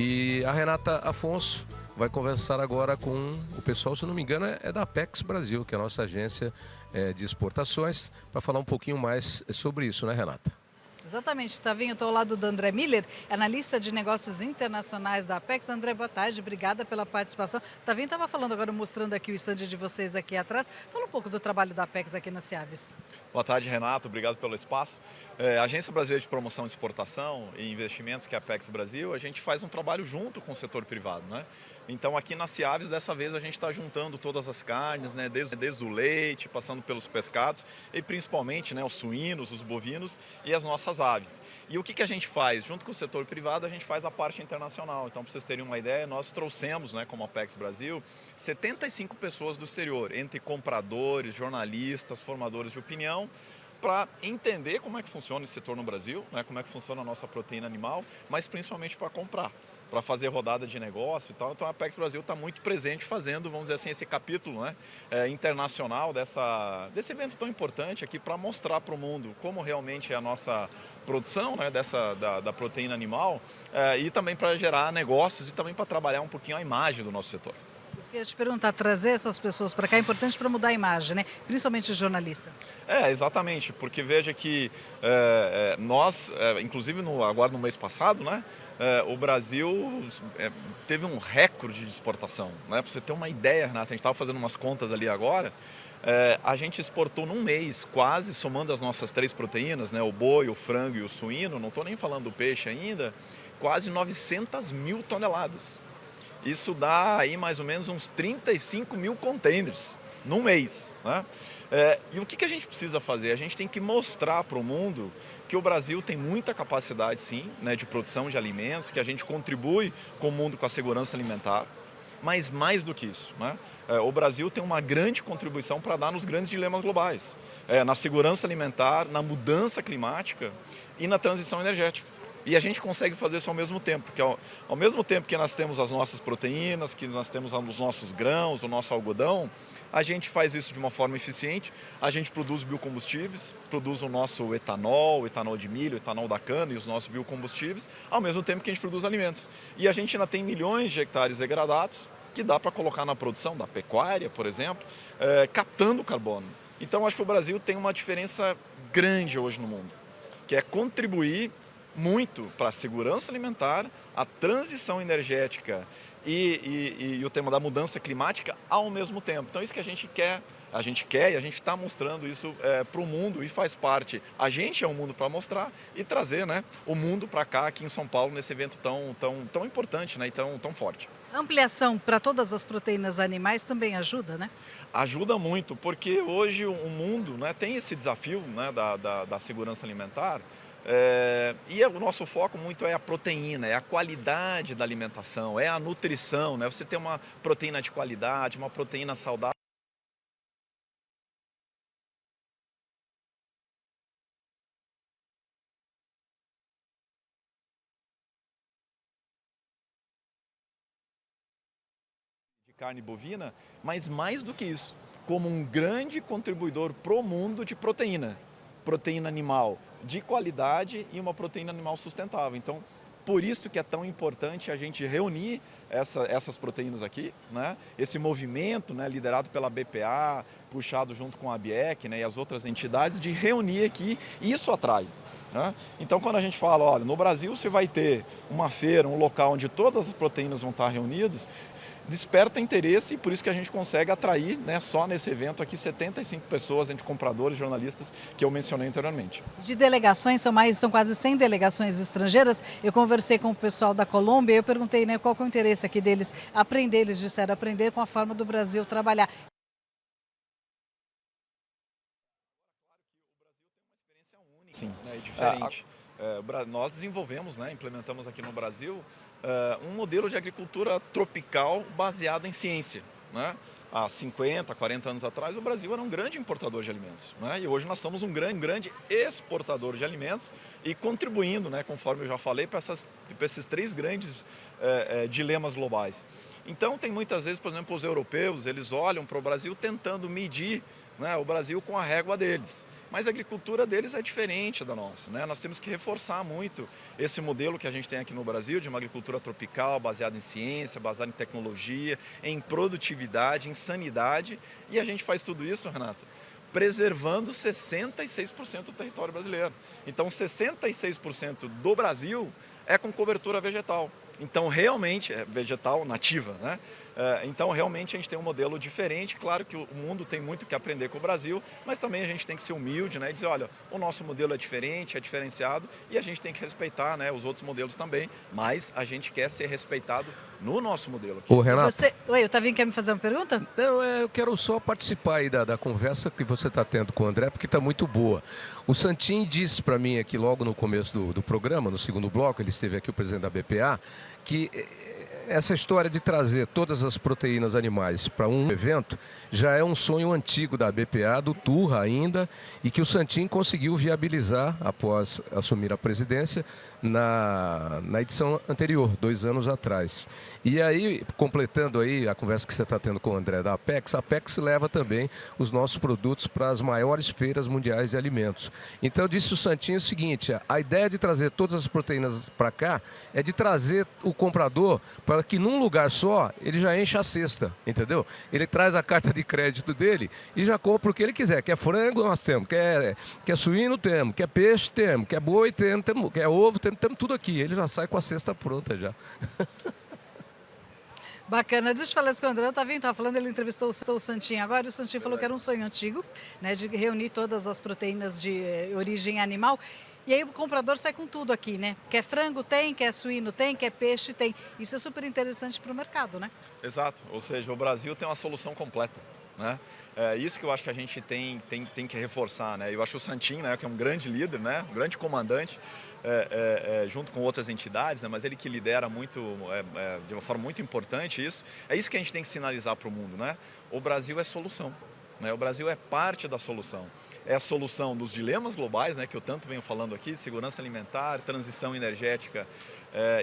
E a Renata Afonso vai conversar agora com o pessoal, se não me engano, é da Apex Brasil, que é a nossa agência de exportações, para falar um pouquinho mais sobre isso, né, Renata? Exatamente, Tavinho, eu estou ao lado do André Miller, analista de negócios internacionais da Apex. André, boa tarde, obrigada pela participação. Tavinho estava falando agora, mostrando aqui o estande de vocês aqui atrás. Fala um pouco do trabalho da Apex aqui na Ciaves. Boa tarde, Renato, obrigado pelo espaço. A Agência Brasileira de Promoção, Exportação e Investimentos, que é a Apex Brasil, a gente faz um trabalho junto com o setor privado, né? Então aqui na Ciaves, dessa vez, a gente está juntando todas as carnes, né? Desde o leite, passando pelos pescados e principalmente, né, os suínos, os bovinos e as nossas aves. E o que a gente faz? Junto com o setor privado, a gente faz a parte internacional. Então, para vocês terem uma ideia, nós trouxemos, né, como Apex Brasil, 75 pessoas do exterior, entre compradores, jornalistas, formadores de opinião, para entender como é que funciona esse setor no Brasil, né, como é que funciona a nossa proteína animal, mas principalmente para comprar, para fazer rodada de negócio e tal. Então a Apex Brasil está muito presente fazendo, vamos dizer assim, esse capítulo, né, internacional desse evento tão importante aqui para mostrar para o mundo como realmente é a nossa produção, né, da proteína animal e também para gerar negócios e também para trabalhar um pouquinho a imagem do nosso setor. Isso que eu ia te perguntar, trazer essas pessoas para cá é importante para mudar a imagem, né? Principalmente o jornalista. Exatamente, porque veja que nós, inclusive agora no mês passado, né, o Brasil teve um recorde de exportação, né? Para você ter uma ideia, Renata, a gente estava fazendo umas contas ali agora, a gente exportou num mês, quase, somando as nossas 3 proteínas, né, o boi, o frango e o suíno, não estou nem falando do peixe ainda, quase 900 mil toneladas. Isso dá aí mais ou menos uns 35 mil containers num mês, né? E o que a gente precisa fazer? A gente tem que mostrar para o mundo que o Brasil tem muita capacidade, sim, né, de produção de alimentos, que a gente contribui com o mundo com a segurança alimentar, mas mais do que isso, né? O Brasil tem uma grande contribuição para dar nos grandes dilemas globais, na segurança alimentar, na mudança climática e na transição energética. E a gente consegue fazer isso ao mesmo tempo, porque ao mesmo tempo que nós temos as nossas proteínas, que nós temos os nossos grãos, o nosso algodão, a gente faz isso de uma forma eficiente, a gente produz biocombustíveis, produz o nosso etanol, etanol de milho, etanol da cana e os nossos biocombustíveis, ao mesmo tempo que a gente produz alimentos. E a gente ainda tem milhões de hectares degradados que dá para colocar na produção da pecuária, por exemplo, captando carbono. Então acho que o Brasil tem uma diferença grande hoje no mundo, que é contribuir muito para a segurança alimentar, a transição energética e o tema da mudança climática ao mesmo tempo. Então isso que a gente quer e a gente está mostrando isso para o mundo e faz parte. A gente é um mundo para mostrar e trazer, né, o mundo para cá, aqui em São Paulo, nesse evento tão importante, né, e tão forte. A ampliação para todas as proteínas animais também ajuda, né? Ajuda muito, porque hoje o mundo, né, tem esse desafio, né, da segurança alimentar, e o nosso foco muito é a proteína, é a qualidade da alimentação, é a nutrição, né? Você ter uma proteína de qualidade, uma proteína saudável. De carne bovina, mas mais do que isso, como um grande contribuidor pro mundo de proteína animal de qualidade e uma proteína animal sustentável. Então, por isso que é tão importante a gente reunir essas proteínas aqui, né? Esse movimento, né, liderado pela BPA, puxado junto com a ABIEC, né, e as outras entidades, de reunir aqui, e isso atrai. Né? Então, quando a gente fala, olha, no Brasil você vai ter uma feira, um local onde todas as proteínas vão estar reunidas, desperta interesse e por isso que a gente consegue atrair, né, só nesse evento aqui 75 pessoas, entre compradores e jornalistas, que eu mencionei anteriormente. De delegações, são quase 100 delegações estrangeiras. Eu conversei com o pessoal da Colômbia e eu perguntei, né, qual que é o interesse aqui deles aprender. Eles disseram aprender com a forma do Brasil trabalhar. Sim, é diferente. Nós desenvolvemos, né, implementamos aqui no Brasil um modelo de agricultura tropical baseado em ciência. Né? Há 50, 40 anos atrás, o Brasil era um grande importador de alimentos. Né? E hoje nós somos um grande exportador de alimentos e contribuindo, né, conforme eu já falei, para esses 3 grandes dilemas globais. Então, tem muitas vezes, por exemplo, os europeus, eles olham para o Brasil tentando medir, né, o Brasil com a régua deles. mas a agricultura deles é diferente da nossa, né? Nós temos que reforçar muito esse modelo que a gente tem aqui no Brasil, de uma agricultura tropical, baseada em ciência, baseada em tecnologia, em produtividade, em sanidade, e a gente faz tudo isso, Renata, preservando 66% do território brasileiro. Então, 66% do Brasil é com cobertura vegetal. Então, realmente, é vegetal nativa, né? Então, realmente, a gente tem um modelo diferente. Claro que o mundo tem muito que aprender com o Brasil, mas também a gente tem que ser humilde, né? E dizer, olha, o nosso modelo é diferente, é diferenciado, e a gente tem que respeitar, né, os outros modelos também, mas a gente quer ser respeitado no nosso modelo aqui. Ô, Renato. Oi, o Tavinho quer me fazer uma pergunta? Não, eu quero só participar aí da conversa que você está tendo com o André, porque está muito boa. O Santin disse para mim aqui logo no começo do programa, no segundo bloco, ele esteve aqui, o presidente da BPA, que essa história de trazer todas as proteínas animais para um evento já é um sonho antigo da BPA, do Turra ainda, e que o Santin conseguiu viabilizar após assumir a presidência na edição anterior, 2 anos atrás. E aí, completando aí a conversa que você está tendo com o André da Apex, a Apex leva também os nossos produtos para as maiores feiras mundiais de alimentos. Então, disse o Santinho o seguinte, a ideia de trazer todas as proteínas para cá é de trazer o comprador para que num lugar só ele já enche a cesta, entendeu? Ele traz a carta de crédito dele e já compra o que ele quiser. Quer frango, nós temos. Quer suíno, temos. Quer peixe, temos. Quer boi, temos. Quer ovo, temos tudo aqui. Ele já sai com a cesta pronta já. Bacana. Deixa eu falar isso com o André. Estava falando, ele entrevistou o Santinho agora, e o Santinho falou que era um sonho antigo, né, de reunir todas as proteínas de origem animal. E aí o comprador sai com tudo aqui, né? Quer frango, tem, quer suíno, tem, quer peixe, tem. Isso é super interessante para o mercado, né? Exato. Ou seja, o Brasil tem uma solução completa, né? É isso que eu acho que a gente tem que reforçar, né? Eu acho que o Santin, né, que é um grande líder, né, um grande comandante, junto com outras entidades, né, mas ele que lidera muito, de uma forma muito importante isso. É isso que a gente tem que sinalizar para o mundo, né? O Brasil é solução, né? O Brasil é parte da solução. É a solução dos dilemas globais, né, que eu tanto venho falando aqui, segurança alimentar, transição energética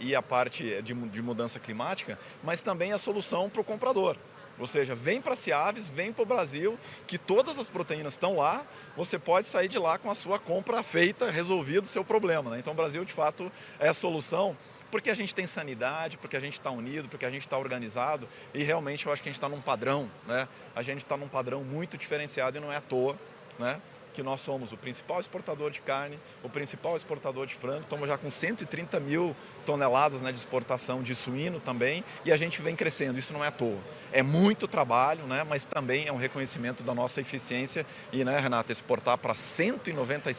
e a parte de mudança climática, mas também a solução para o comprador. Ou seja, vem para a Seaves, vem para o Brasil, que todas as proteínas estão lá, você pode sair de lá com a sua compra feita, resolvido o seu problema, né? Então o Brasil, de fato, é a solução, porque a gente tem sanidade, porque a gente está unido, porque a gente está organizado, e realmente eu acho que a gente está num padrão, né? A gente está num padrão muito diferenciado e não é à toa, né, que nós somos o principal exportador de carne, o principal exportador de frango, estamos já com 130 mil toneladas, né, de exportação de suíno também, e a gente vem crescendo, isso não é à toa. É muito trabalho, né, mas também é um reconhecimento da nossa eficiência e, né, Renata, exportar para 190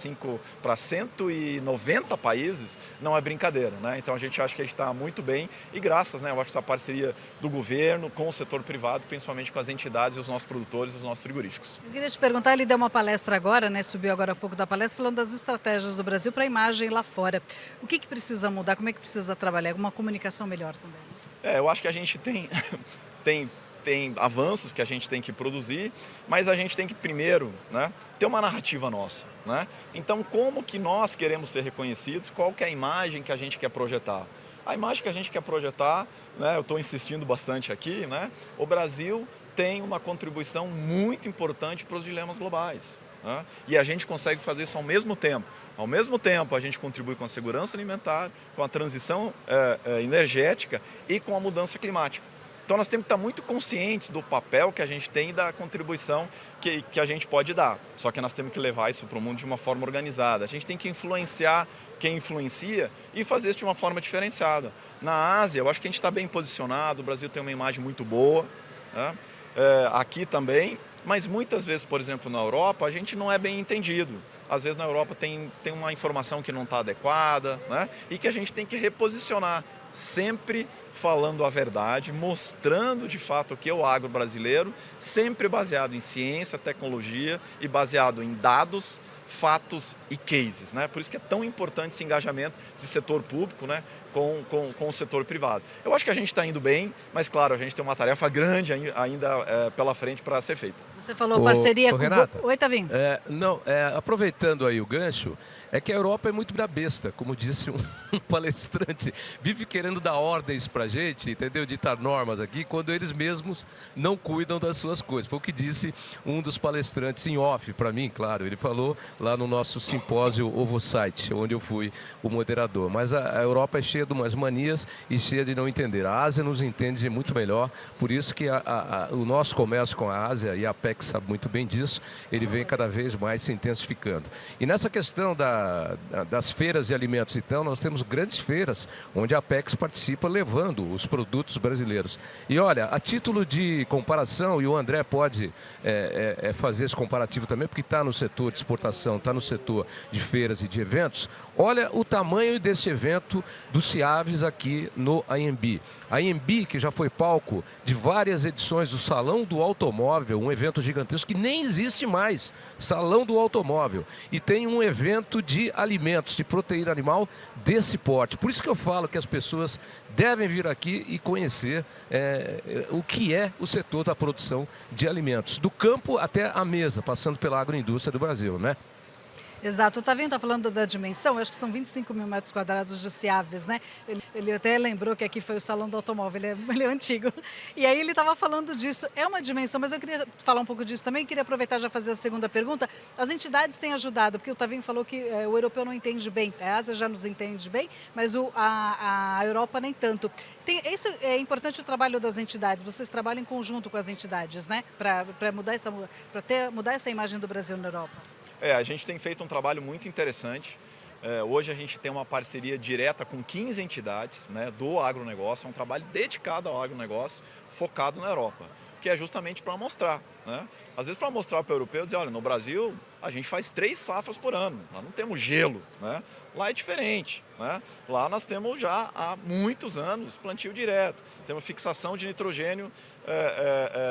países não é brincadeira, né? Então a gente acha que a gente está muito bem e graças, né, eu acho que essa parceria do governo com o setor privado, principalmente com as entidades e os nossos produtores, os nossos frigoríficos. Eu queria te perguntar, ele deu uma palestra agora, né, subiu agora há pouco da palestra, falando das estratégias do Brasil para a imagem lá fora. O que precisa mudar? Como é que precisa trabalhar? Alguma comunicação melhor também? Eu acho que a gente tem avanços que a gente tem que produzir, mas a gente tem que primeiro, né, ter uma narrativa nossa, né? Então, como que nós queremos ser reconhecidos? Qual que é a imagem que a gente quer projetar? A imagem que a gente quer projetar, né, eu estou insistindo bastante aqui, né, o Brasil tem uma contribuição muito importante para os dilemas globais, né? E a gente consegue fazer isso ao mesmo tempo. Ao mesmo tempo, a gente contribui com a segurança alimentar, com a transição energética e com a mudança climática. Então, nós temos que estar muito conscientes do papel que a gente tem e da contribuição que a gente pode dar. Só que nós temos que levar isso para o mundo de uma forma organizada. A gente tem que influenciar quem influencia e fazer isso de uma forma diferenciada. Na Ásia, eu acho que a gente está bem posicionado, o Brasil tem uma imagem muito boa, né? Aqui também, mas muitas vezes, por exemplo, na Europa, a gente não é bem entendido. Às vezes na Europa tem uma informação que não está adequada, né? E que a gente tem que reposicionar, sempre falando a verdade, mostrando de fato o que é o agro brasileiro, sempre baseado em ciência, tecnologia e baseado em dados, fatos e cases, né? Por isso que é tão importante esse engajamento de setor público, né, com o setor privado. Eu acho que a gente está indo bem, mas claro, a gente tem uma tarefa grande ainda pela frente para ser feita. Você falou parceria com... Renata, Oi, Tavinho. Aproveitando aí o gancho, é que a Europa é muito da besta, como disse um palestrante, vive querendo dar ordens pra gente, entendeu? Ditar normas aqui, quando eles mesmos não cuidam das suas coisas. Foi o que disse um dos palestrantes em off, para mim, claro. Ele falou lá no nosso simpósio Oversight, onde eu fui o moderador. Mas a Europa é cheia de umas manias e cheia de não entender. A Ásia nos entende muito melhor, por isso que o nosso comércio com a Ásia, e a Apex sabe muito bem disso, ele vem cada vez mais se intensificando. E nessa questão das feiras de alimentos, então, nós temos grandes feiras onde a Apex participa levando os produtos brasileiros. E olha, a título de comparação, e o André pode fazer esse comparativo também, porque está no setor de exportação, está no setor de feiras e de eventos, olha o tamanho desse evento do CIAVES aqui no AMB. A AMB, que já foi palco de várias edições do Salão do Automóvel, um evento gigantesco que nem existe mais, Salão do Automóvel, e tem um evento de alimentos, de proteína animal desse porte. Por isso que eu falo que as pessoas devem vir aqui e conhecer o que é o setor da produção de alimentos, do campo até a mesa, passando pela agroindústria do Brasil, né? Exato. O Tavinho está falando da dimensão, acho que são 25 mil metros quadrados de CIAVES, né? Ele até lembrou que aqui foi o Salão do Automóvel, ele é antigo. E aí ele estava falando disso. É uma dimensão, mas eu queria falar um pouco disso também, queria aproveitar e já fazer a segunda pergunta. As entidades têm ajudado, porque o Tavinho falou que o europeu não entende bem, a Ásia já nos entende bem, mas a Europa nem tanto. Isso é importante o trabalho das entidades, vocês trabalham em conjunto com as entidades, né? Para mudar essa imagem do Brasil na Europa. A gente tem feito um trabalho muito interessante. Hoje a gente tem uma parceria direta com 15 entidades, né, do agronegócio, é um trabalho dedicado ao agronegócio, focado na Europa, que é justamente para mostrar, né? Às vezes para mostrar para o europeu, dizer, olha, no Brasil a gente faz 3 safras por ano, nós não temos gelo, né? Lá é diferente, né? Lá nós temos já há muitos anos plantio direto, temos fixação de nitrogênio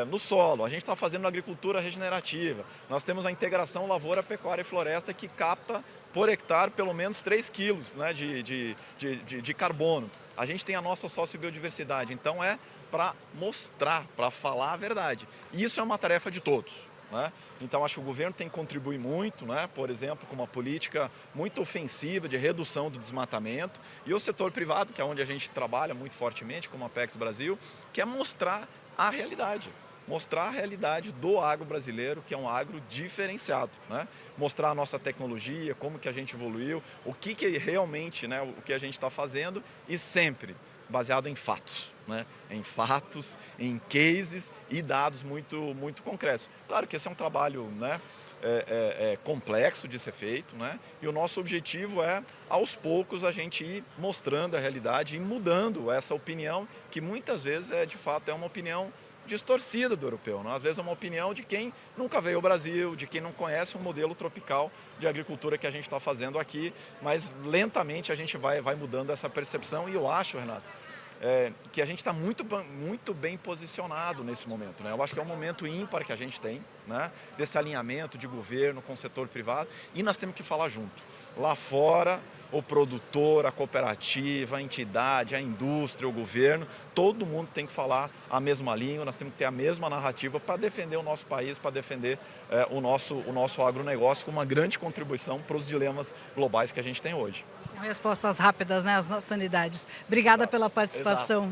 no solo, a gente está fazendo agricultura regenerativa, nós temos a integração lavoura, pecuária e floresta que capta por hectare pelo menos 3 quilos, né, de carbono. A gente tem a nossa sociobiodiversidade, então é para mostrar, para falar a verdade. E isso é uma tarefa de todos, né? Então acho que o governo tem que contribuir muito, né? Por exemplo, com uma política muito ofensiva de redução do desmatamento, e o setor privado, que é onde a gente trabalha muito fortemente, como a Apex Brasil, que é mostrar a realidade. Mostrar a realidade do agro brasileiro, que é um agro diferenciado, né? Mostrar a nossa tecnologia, como que a gente evoluiu, o que realmente, né, o que a gente está fazendo, e sempre baseado em fatos, né? Em fatos, em cases e dados muito concretos. Claro que esse é um trabalho, né, complexo de ser feito, né? E o nosso objetivo é, aos poucos, a gente ir mostrando a realidade e mudando essa opinião, que muitas vezes de fato é uma opinião distorcida do europeu, né? Às vezes é uma opinião de quem nunca veio ao Brasil, de quem não conhece um modelo tropical de agricultura que a gente está fazendo aqui, mas lentamente a gente vai mudando essa percepção, e eu acho, Renato, que a gente está muito bem posicionado nesse momento, né? Eu acho que é um momento ímpar que a gente tem, né, desse alinhamento de governo com o setor privado, e nós temos que falar junto. Lá fora, o produtor, a cooperativa, a entidade, a indústria, o governo, todo mundo tem que falar a mesma língua, nós temos que ter a mesma narrativa para defender o nosso país, para defender o nosso agronegócio, com uma grande contribuição para os dilemas globais que a gente tem hoje. Respostas rápidas, né, às nossas sanidades. Obrigada pela participação. Exato.